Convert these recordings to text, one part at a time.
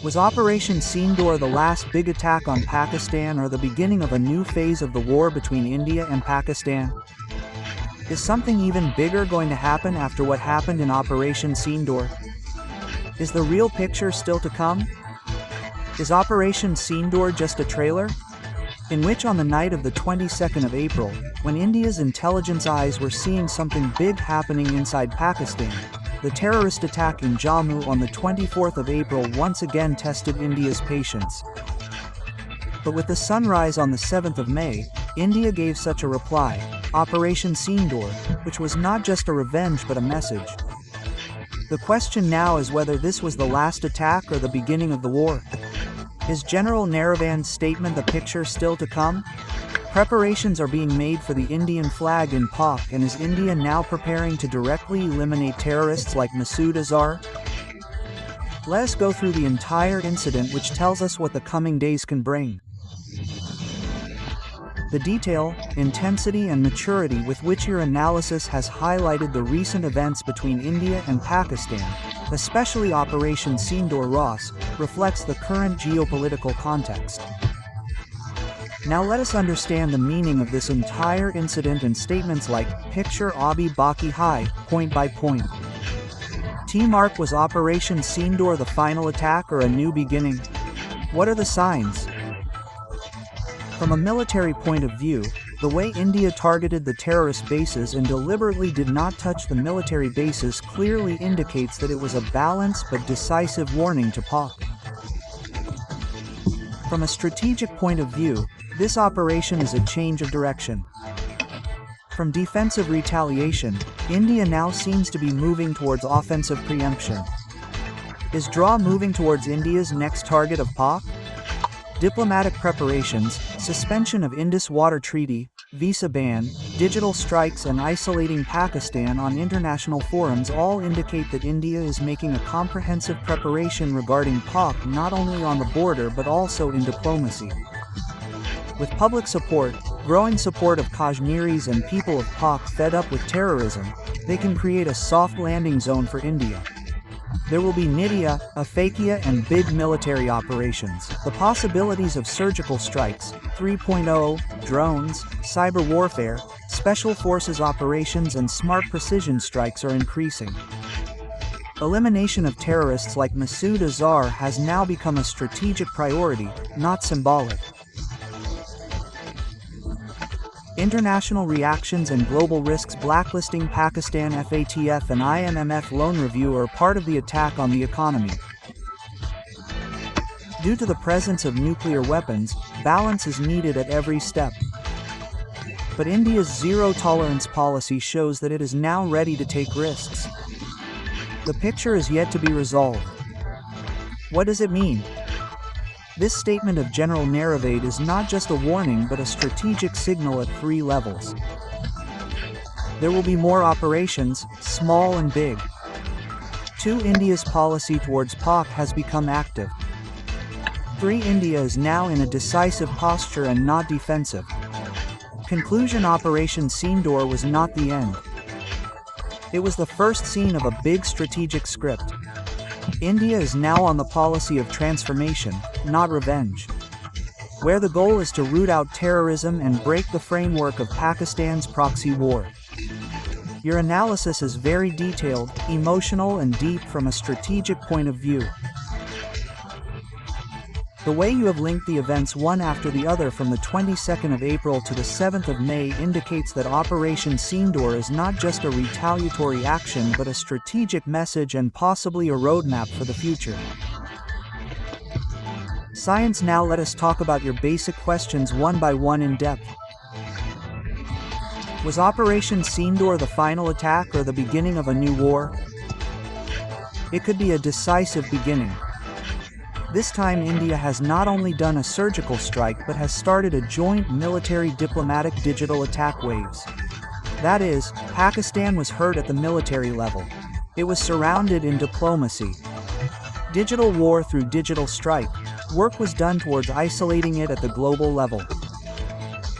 Was Operation Sindoor the last big attack on Pakistan or the beginning of a new phase of the war between India and Pakistan? Is something even bigger going to happen after what happened in Operation Sindoor? Is the real picture still to come? Is Operation Sindoor just a trailer? In which on the night of the 22nd of April, when India's intelligence eyes were seeing something big happening inside Pakistan, the terrorist attack in Jammu on the 24th of April once again tested India's patience. But with the sunrise on the 7th of May, India gave such a reply, Operation Sindoor, which was not just a revenge but a message. The question now is whether this was the last attack or the beginning of the war. Is General Naravan's statement the picture still to come? Preparations are being made for the Indian flag in Pak, and is India now preparing to directly eliminate terrorists like Masood Azhar? Let us go through the entire incident, which tells us what the coming days can bring. The detail, intensity and maturity with which your analysis has highlighted the recent events between India and Pakistan, especially Operation Sindoor Ross, reflects the current geopolitical context. Now let us understand the meaning of this entire incident and statements like, picture Abi Baki Hai, point by point. T-Mark, was Operation Sindoor the final attack or a new beginning? What are the signs? From a military point of view, the way India targeted the terrorist bases and deliberately did not touch the military bases clearly indicates that it was a balanced but decisive warning to Pak. From a strategic point of view, this operation is a change of direction. From defensive retaliation, India now seems to be moving towards offensive preemption. Is draw moving towards India's next target of Pak? Diplomatic preparations, suspension of Indus Water Treaty, visa ban, digital strikes and isolating Pakistan on international forums all indicate that India is making a comprehensive preparation regarding Pak, not only on the border but also in diplomacy. With public support, growing support of Kashmiris and people of Pak fed up with terrorism, they can create a soft landing zone for India. There will be Nidya, Afakia and big military operations. The possibilities of surgical strikes, 3.0, drones, cyber warfare, special forces operations and smart precision strikes are increasing. Elimination of terrorists like Masood Azhar has now become a strategic priority, not symbolic. International reactions and global risks. Blacklisting Pakistan. FATF and IMF loan review are part of the attack on the economy. Due to the presence of nuclear weapons, balance is needed at every step. But India's zero-tolerance policy shows that it is now ready to take risks. The picture is yet to be resolved. What does it mean? This statement of General Naravade is not just a warning but a strategic signal at 3 levels. There will be more operations, small and big. 2. India's policy towards Pak has become active. 3. India is now in a decisive posture and not defensive. Conclusion. Operation Sindoor was not the end. It was the first scene of a big strategic script. India is now on the policy of transformation, not revenge, where the goal is to root out terrorism and break the framework of Pakistan's proxy war. Your analysis is very detailed, emotional and deep from a strategic point of view. The way you have linked the events one after the other from the 22nd of April to the 7th of May indicates that Operation Sindoor is not just a retaliatory action but a strategic message and possibly a roadmap for the future. Science. Now let us talk about your basic questions one by one in depth. Was Operation Sindoor the final attack or the beginning of a new war? It could be a decisive beginning. This time India has not only done a surgical strike but has started a joint military diplomatic digital attack waves. That is, Pakistan was hurt at the military level. It was surrounded in diplomacy. Digital war through digital strike. Work was done towards isolating it at the global level.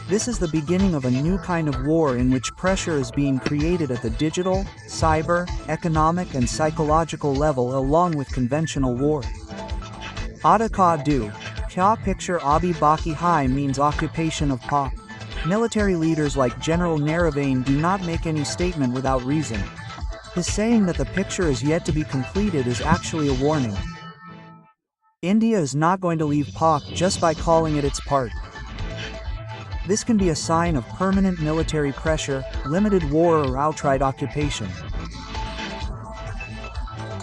This is the beginning of a new kind of war in which pressure is being created at the digital, cyber, economic and psychological level along with conventional war. Aada ka do, kya picture abhi baki hai means occupation of Pak. Military leaders like General Naravane do not make any statement without reason. His saying that the picture is yet to be completed is actually a warning. India is not going to leave Pak just by calling it its part. This can be a sign of permanent military pressure, limited war or outright occupation.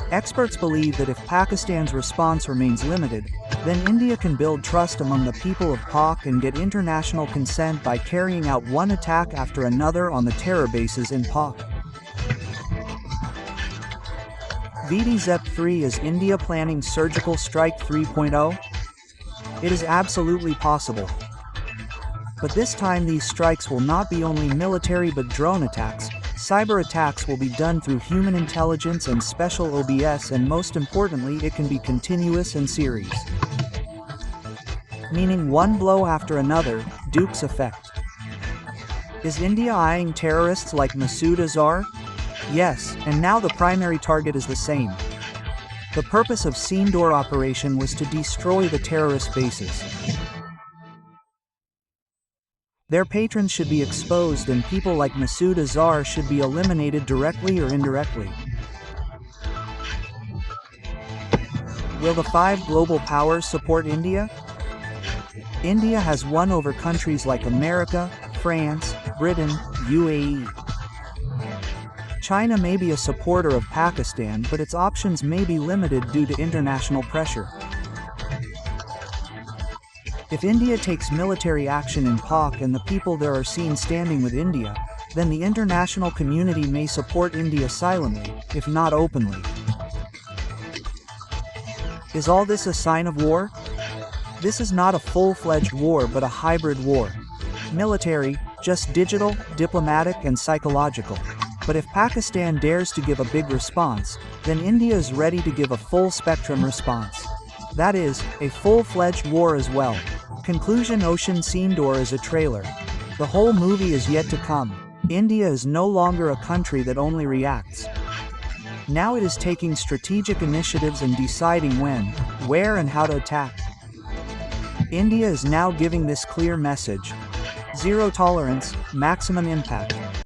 Experts believe that if Pakistan's response remains limited, then India can build trust among the people of Pak and get international consent by carrying out one attack after another on the terror bases in Pak. VDZ-3 Is India planning surgical strike 3.0? It is absolutely possible. But this time these strikes will not be only military but drone attacks. Cyber attacks will be done through human intelligence and special OBS, and most importantly it can be continuous and series. Meaning one blow after another, Duke's effect. Is India eyeing terrorists like Masood Azhar? Yes, and now the primary target is the same. The purpose of Sindoor operation was to destroy the terrorist bases. Their patrons should be exposed and people like Masood Azhar should be eliminated directly or indirectly. Will the 5 global powers support India? India has won over countries like America, France, Britain, UAE. China may be a supporter of Pakistan, but its options may be limited due to international pressure. If India takes military action in Pak and the people there are seen standing with India, then the international community may support India silently, if not openly. Is all this a sign of war? This is not a full-fledged war but a hybrid war. Military, just digital, diplomatic and psychological. But if Pakistan dares to give a big response, then India is ready to give a full-spectrum response. That is, a full-fledged war as well. Conclusion: Ocean Sindoor is a trailer. The whole movie is yet to come. India is no longer a country that only reacts. Now it is taking strategic initiatives and deciding when, where and how to attack. India is now giving this clear message: zero tolerance, maximum impact.